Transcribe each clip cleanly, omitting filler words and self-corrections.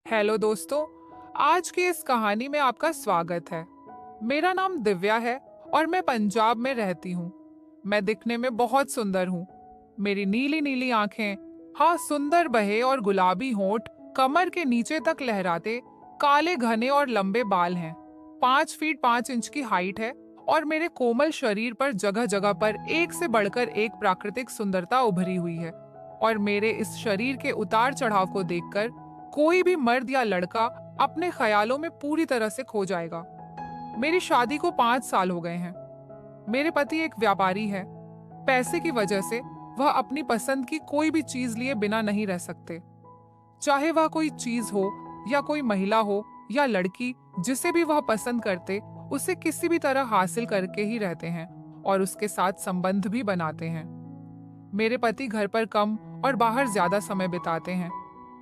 Hello दोस्तों, आज की इस कहानी में आपका स्वागत है। मेरा नाम दिव्या है और मैं पंजाब में रहती हूँ। मैं दिखने में बहुत सुंदर हूँ। मेरी नीली नीली आंखें, हाँ सुंदर बहे और गुलाबी होंठ कमर के नीचे तक लहराते, काले घने और लंबे बाल हैं। 5 फीट 5 इंच की हाइट है और मेरे कोमल शरीर पर जगह जगह पर एक से बढ़कर एक प्राकृतिक सुंदरता उभरी हुई है। और मेरे इस शरीर के उतार चढ़ाव को देखकर कोई भी मर्द या लड़का अपने ख्यालों में पूरी तरह से खो जाएगा। मेरी शादी को 5 साल हो गए हैं। मेरे पति एक व्यापारी है। पैसे की वजह से वह अपनी पसंद की कोई भी चीज लिए बिना नहीं रह सकते। चाहे वह कोई चीज हो या कोई महिला हो या लड़की, जिसे भी वह पसंद करते उसे किसी भी तरह हासिल करके ही रहते हैं और उसके साथ संबंध भी बनाते हैं। मेरे पति घर पर कम और बाहर ज्यादा समय बिताते हैं,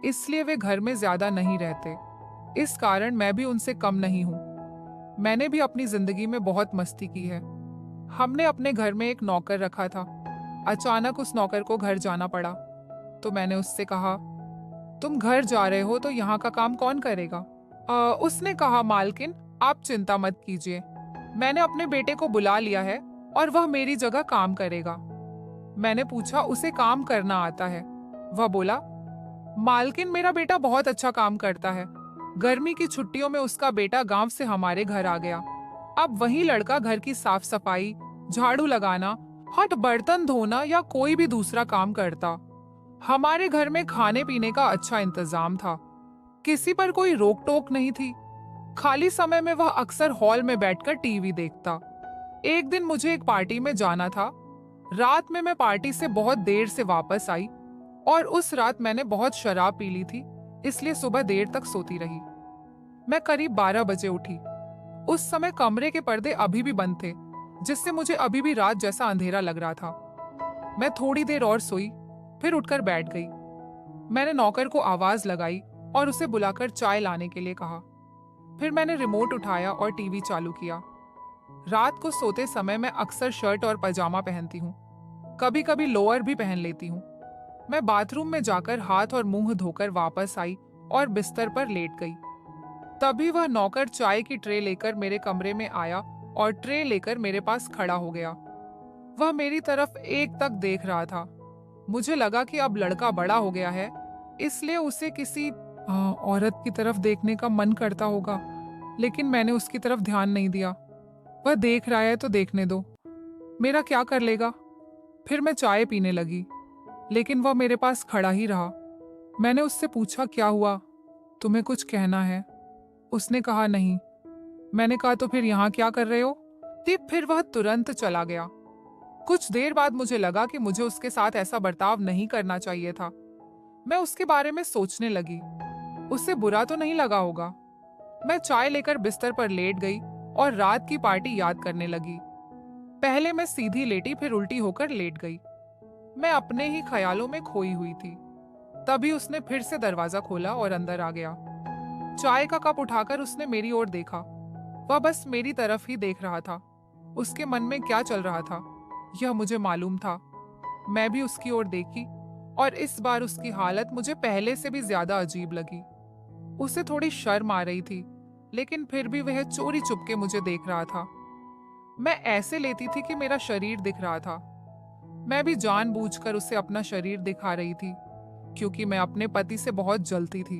इसलिए वे घर में ज्यादा नहीं रहते। इस कारण मैं भी उनसे कम नहीं हूँ। मैंने भी अपनी जिंदगी में बहुत मस्ती की है। हमने अपने घर में एक नौकर रखा था। अचानक उस नौकर को घर जाना पड़ा, तो मैंने उससे कहा, तुम घर जा रहे हो तो यहाँ का काम कौन करेगा? उसने कहा, मालकिन आप चिंता मत कीजिए, मैंने अपने बेटे को बुला लिया है और वह मेरी जगह काम करेगा। मैंने पूछा, उसे काम करना आता है? वह बोला, मालकिन मेरा बेटा बहुत अच्छा काम करता है। गर्मी की छुट्टियों में उसका बेटा गांव से हमारे घर आ गया। अब वही लड़का घर की साफ सफाई, झाड़ू लगाना, हट बर्तन धोना या कोई भी दूसरा काम करता। हमारे घर में खाने पीने का अच्छा इंतजाम था। किसी पर कोई रोक टोक नहीं थी। खाली समय में वह अक्सर हॉल में बैठकर टीवी देखता। एक दिन मुझे एक पार्टी में जाना था। रात में मैं पार्टी से बहुत देर से वापस आई और उस रात मैंने बहुत शराब पी ली थी, इसलिए सुबह देर तक सोती रही। मैं करीब 12 बजे उठी। उस समय कमरे के पर्दे अभी भी बंद थे, जिससे मुझे अभी भी रात जैसा अंधेरा लग रहा था। मैं थोड़ी देर और सोई, फिर उठकर बैठ गई। मैंने नौकर को आवाज लगाई और उसे बुलाकर चाय लाने के लिए कहा। फिर मैंने रिमोट उठाया और टीवी चालू किया। रात को सोते समय मैं अक्सर शर्ट और पजामा पहनती हूँ, कभी कभी लोअर भी पहन लेती हूँ। मैं बाथरूम में जाकर हाथ और मुंह धोकर वापस आई और बिस्तर पर लेट गई। तभी वह नौकर चाय की ट्रे लेकर मेरे कमरे में आया और ट्रे लेकर मेरे पास खड़ा हो गया। वह मेरी तरफ एक तक देख रहा था। मुझे लगा कि अब लड़का बड़ा हो गया है, इसलिए उसे किसी औरत की तरफ देखने का मन करता होगा, लेकिन मैंने उसकी तरफ ध्यान नहीं दिया। वह देख रहा है तो देखने दो, मेरा क्या कर लेगा। फिर मैं चाय पीने लगी, लेकिन वह मेरे पास खड़ा ही रहा। मैंने उससे पूछा, क्या हुआ, तुम्हें कुछ कहना है? उसने कहा, नहीं। मैंने कहा, तो फिर यहाँ क्या कर रहे हो? फिर वह तुरंत चला गया। कुछ देर बाद मुझे लगा कि मुझे उसके साथ ऐसा बर्ताव नहीं करना चाहिए था। मैं उसके बारे में सोचने लगी, उससे बुरा तो नहीं लगा होगा। मैं चाय लेकर बिस्तर पर लेट गई और रात की पार्टी याद करने लगी। पहले मैं सीधी लेटी, फिर उल्टी होकर लेट गई। मैं अपने ही ख्यालों में खोई हुई थी। तभी उसने फिर से दरवाजा खोला और अंदर आ गया। चाय का कप उठाकर उसने मेरी ओर देखा। वह बस मेरी तरफ ही देख रहा था। उसके मन में क्या चल रहा था, यह मुझे मालूम था। मैं भी उसकी ओर देखी और इस बार उसकी हालत मुझे पहले से भी ज्यादा अजीब लगी। उसे थोड़ी शर्म आ रही थी, लेकिन फिर भी वह चोरी चुपके मुझे देख रहा था। मैं ऐसे लेती थी कि मेरा शरीर दिख रहा था। मैं भी जानबूझकर उसे अपना शरीर दिखा रही थी, क्योंकि मैं अपने पति से बहुत जलती थी।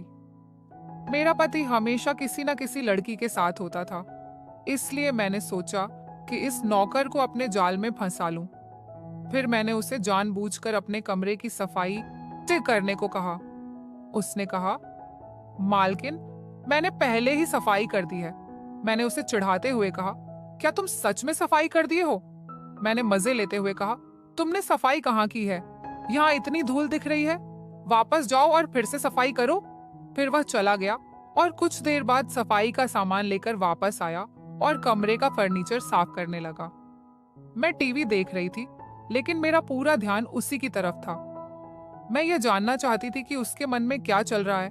मेरा पति हमेशा किसी न किसी लड़की के साथ होता था, इसलिए मैंने सोचा कि इस नौकर को अपने जाल में फंसा लूं। फिर मैंने उसे जानबूझकर अपने कमरे की सफाई करने को कहा। उसने कहा, मालकिन मैंने पहले ही सफाई कर दी है। मैंने उसे चिढ़ाते हुए कहा, क्या तुम सच में सफाई कर दिए हो? मैंने मजे लेते हुए कहा, तुमने सफाई कहाँ की है? यहाँ इतनी धूल दिख रही है, वापस जाओ और फिर से सफाई करो। फिर वह चला गया और कुछ देर बाद सफाई का सामान लेकर वापस आया और कमरे का फर्नीचर साफ करने लगा। मैं टीवी देख रही थी, लेकिन मेरा पूरा ध्यान उसी की तरफ था। मैं ये जानना चाहती थी कि उसके मन में क्या चल रहा है,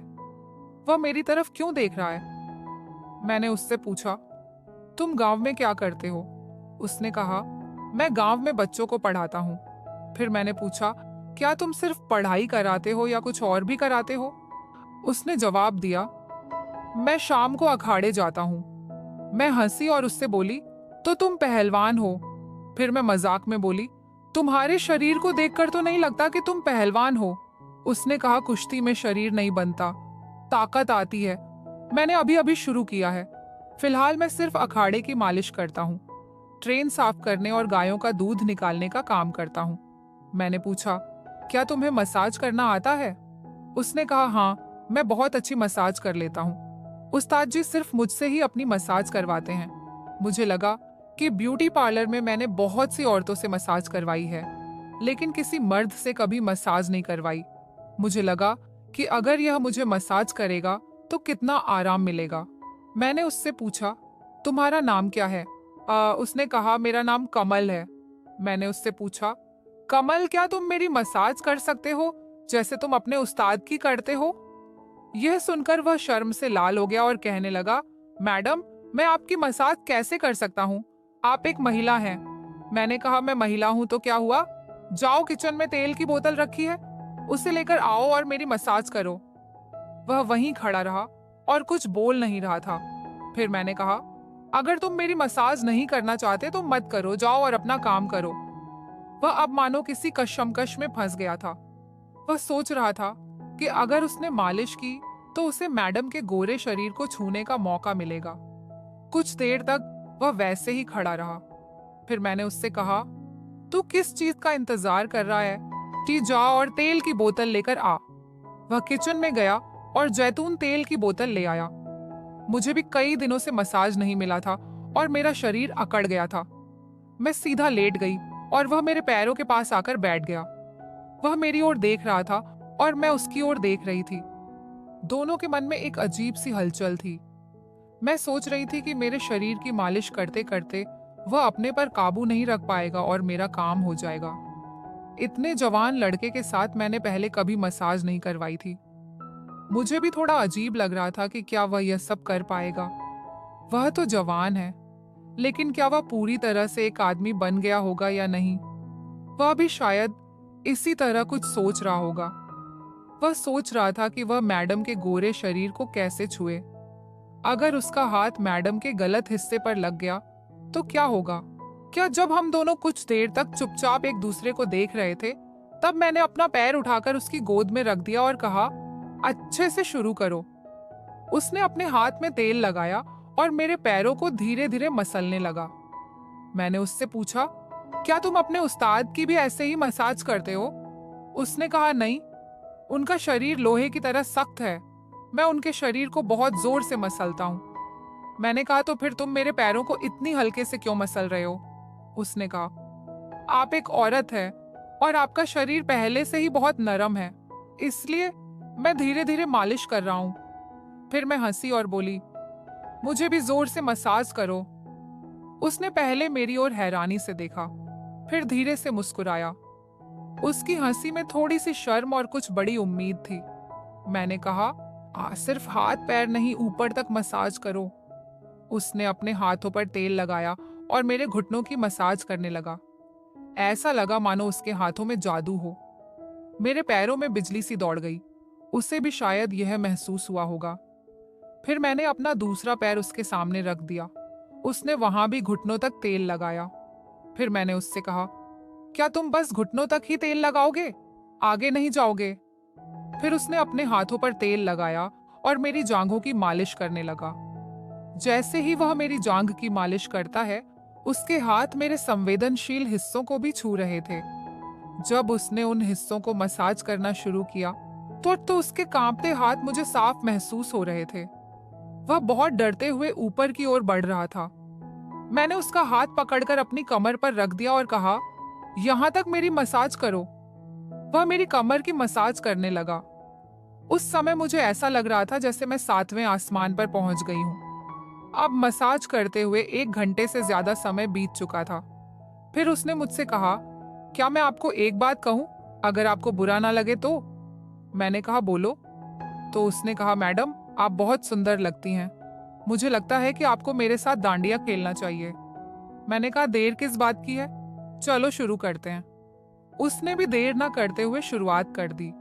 वह मेरी तरफ क्यों देख रहा है। मैंने उससे पूछा, तुम गांव में क्या करते हो? उसने कहा, मैं गांव में बच्चों को पढ़ाता हूँ। फिर मैंने पूछा, क्या तुम सिर्फ पढ़ाई कराते हो या कुछ और भी कराते हो? उसने जवाब दिया, मैं शाम को अखाड़े जाता हूँ। मैं हंसी और उससे बोली, तो तुम पहलवान हो? फिर मैं मजाक में बोली, तुम्हारे शरीर को देखकर तो नहीं लगता कि तुम पहलवान हो। उसने कहा, कुश्ती में शरीर नहीं बनता, ताकत आती है। मैंने अभी अभी शुरू किया है। फिलहाल मैं सिर्फ अखाड़े की मालिश करता हूँ, ट्रेन साफ करने और गायों का दूध निकालने का काम करता हूँ। मैंने पूछा, क्या तुम्हें मसाज करना आता है? उसने कहा, हाँ, मैं बहुत अच्छी मसाज कर लेता हूँ। उस्ताद जी सिर्फ मुझसे ही अपनी मसाज करवाते हैं। मुझे लगा कि ब्यूटी पार्लर में मैंने बहुत सी औरतों से मसाज करवाई है, लेकिन किसी मर्द से कभी मसाज नहीं करवाई। मुझे लगा कि अगर यह मुझे मसाज करेगा तो कितना आराम मिलेगा। मैंने उससे पूछा, तुम्हारा नाम क्या है? उसने कहा, मेरा नाम कमल है। मैंने उससे पूछा, कमल, क्या तुम मेरी मसाज कर सकते हो जैसे तुम अपने उस्ताद की करते हो? यह सुनकर वह शर्म से लाल हो गया और कहने लगा, मैडम, मैं आपकी मसाज कैसे कर सकता हूँ? आप एक महिला हैं। मैंने कहा, मैं महिला हूं तो क्या हुआ? जाओ, किचन में तेल की बोतल रखी है, उसे लेकर आओ और मेरी मसाज करो। वह वहीं खड़ा रहा और कुछ बोल नहीं रहा था। फिर मैंने कहा, अगर तुम मेरी मसाज नहीं करना चाहते तो मत करो, जाओ और अपना काम करो। वह अब मानो किसी कशमकश में फंस गया था। वह सोच रहा था कि अगर उसने मालिश की तो उसे मैडम के गोरे शरीर को छूने का मौका मिलेगा। कुछ देर तक वह वैसे ही खड़ा रहा। फिर मैंने उससे कहा, तू किस चीज का इंतजार कर रहा है? कि जा और तेल की बोतल लेकर आ। वह किचन में गया और जैतून तेल की बोतल ले आया। मुझे भी कई दिनों से मसाज नहीं मिला था और मेरा शरीर अकड़ गया था। मैं सीधा लेट गई और वह मेरे पैरों के पास आकर बैठ गया। वह मेरी ओर देख रहा था और मैं उसकी ओर देख रही थी। दोनों के मन में एक अजीब सी हलचल थी। मैं सोच रही थी कि मेरे शरीर की मालिश करते करते वह अपने पर काबू नहीं रख पाएगा और मेरा काम हो जाएगा। इतने जवान लड़के के साथ मैंने पहले कभी मसाज नहीं करवाई थी। मुझे भी थोड़ा अजीब लग रहा था कि क्या वह यह सब कर पाएगा। वह तो जवान है, लेकिन क्या वह पूरी तरह से एक आदमी बन गया होगा या नहीं? वह भी शायद इसी तरह कुछ सोच रहा होगा। वह सोच रहा था कि वह मैडम के गोरे शरीर को कैसे छुए। अगर उसका हाथ मैडम के गलत हिस्से पर लग गया तो क्या होगा? क्या जब हम दोनों कुछ देर तक चुपचाप एक दूसरे को देख रहे थे, तब मैंने अपना पैर उठाकर उसकी गोद में रख दिया और कहा, अच्छे से शुरू करो। उसने अपने हाथ में तेल लगाया और मेरे पैरों को धीरे धीरे मसलने लगा। मैंने उससे पूछा, क्या तुम अपने उस्ताद की भी ऐसे ही मसाज करते हो? उसने कहा, नहीं, उनका शरीर लोहे की तरह सख्त है, मैं उनके शरीर को बहुत जोर से मसलता हूँ। मैंने कहा, तो फिर तुम मेरे पैरों को इतनी हल्के से क्यों मसल रहे हो? उसने कहा, आप एक औरत है और आपका शरीर पहले से ही बहुत नरम है, इसलिए मैं धीरे धीरे मालिश कर रहा हूँ। फिर मैं हंसी और बोली, मुझे भी जोर से मसाज करो। उसने पहले मेरी ओर हैरानी से देखा, फिर धीरे से मुस्कुराया। उसकी हंसी में थोड़ी सी शर्म और कुछ बड़ी उम्मीद थी। मैंने कहा, सिर्फ हाथ पैर नहीं, ऊपर तक मसाज करो। उसने अपने हाथों पर तेल लगाया और मेरे घुटनों की मसाज करने लगा। ऐसा लगा मानो उसके हाथों में जादू हो। मेरे पैरों में बिजली सी दौड़ गई। उसे भी शायद यह महसूस हुआ होगा। फिर मैंने अपना दूसरा पैर उसके सामने रख दिया। उसने वहां भी घुटनों तक तेल लगाया। फिर मैंने उससे कहा, क्या तुम बस घुटनों तक ही तेल लगाओगे, आगे नहीं जाओगे? फिर उसने अपने हाथों पर तेल लगाया और मेरी जांघों की मालिश करने लगा। जैसे ही वह मेरी जांघ की मालिश करता है, उसके हाथ मेरे संवेदनशील हिस्सों को भी छू रहे थे। जब उसने उन हिस्सों को मसाज करना शुरू किया तो उसके कांपते हाथ मुझे साफ महसूस हो रहे थे। वह बहुत डरते हुए ऊपर की ओर बढ़ रहा था। मैंने उसका हाथ पकड़कर अपनी कमर पर रख दिया और कहा, यहां तक मेरी मसाज करो। वह मेरी कमर की मसाज करने लगा। उस समय मुझे ऐसा लग रहा था जैसे मैं 7वें आसमान पर पहुंच गई हूं। अब मसाज करते हुए 1 घंटे से ज्यादा समय बीत चुका था। फिर उसने मुझसे कहा, क्या मैं आपको एक बात कहूं, अगर आपको बुरा ना लगे तो? मैंने कहा, बोलो। तो उसने कहा, मैडम, आप बहुत सुंदर लगती हैं। मुझे लगता है कि आपको मेरे साथ डांडिया खेलना चाहिए। मैंने कहा, देर किस बात की है, चलो शुरू करते हैं। उसने भी देर ना करते हुए शुरुआत कर दी।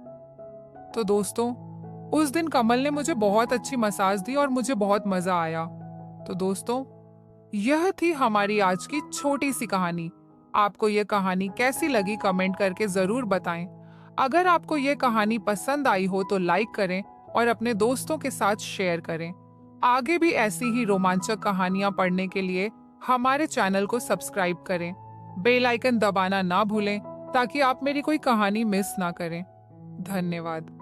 तो दोस्तों, उस दिन कमल ने मुझे बहुत अच्छी मसाज दी और मुझे बहुत मजा आया। तो दोस्तों, यह थी हमारी आज की छोटी सी कहानी। आपको यह कहानी कैसी लगी कमेंट करके जरूर बताएं। अगर आपको यह कहानी पसंद आई हो तो लाइक करें और अपने दोस्तों के साथ शेयर करें। आगे भी ऐसी ही रोमांचक कहानियां पढ़ने के लिए हमारे चैनल को सब्सक्राइब करें। बेल आइकन दबाना ना भूलें ताकि आप मेरी कोई कहानी मिस ना करें। धन्यवाद।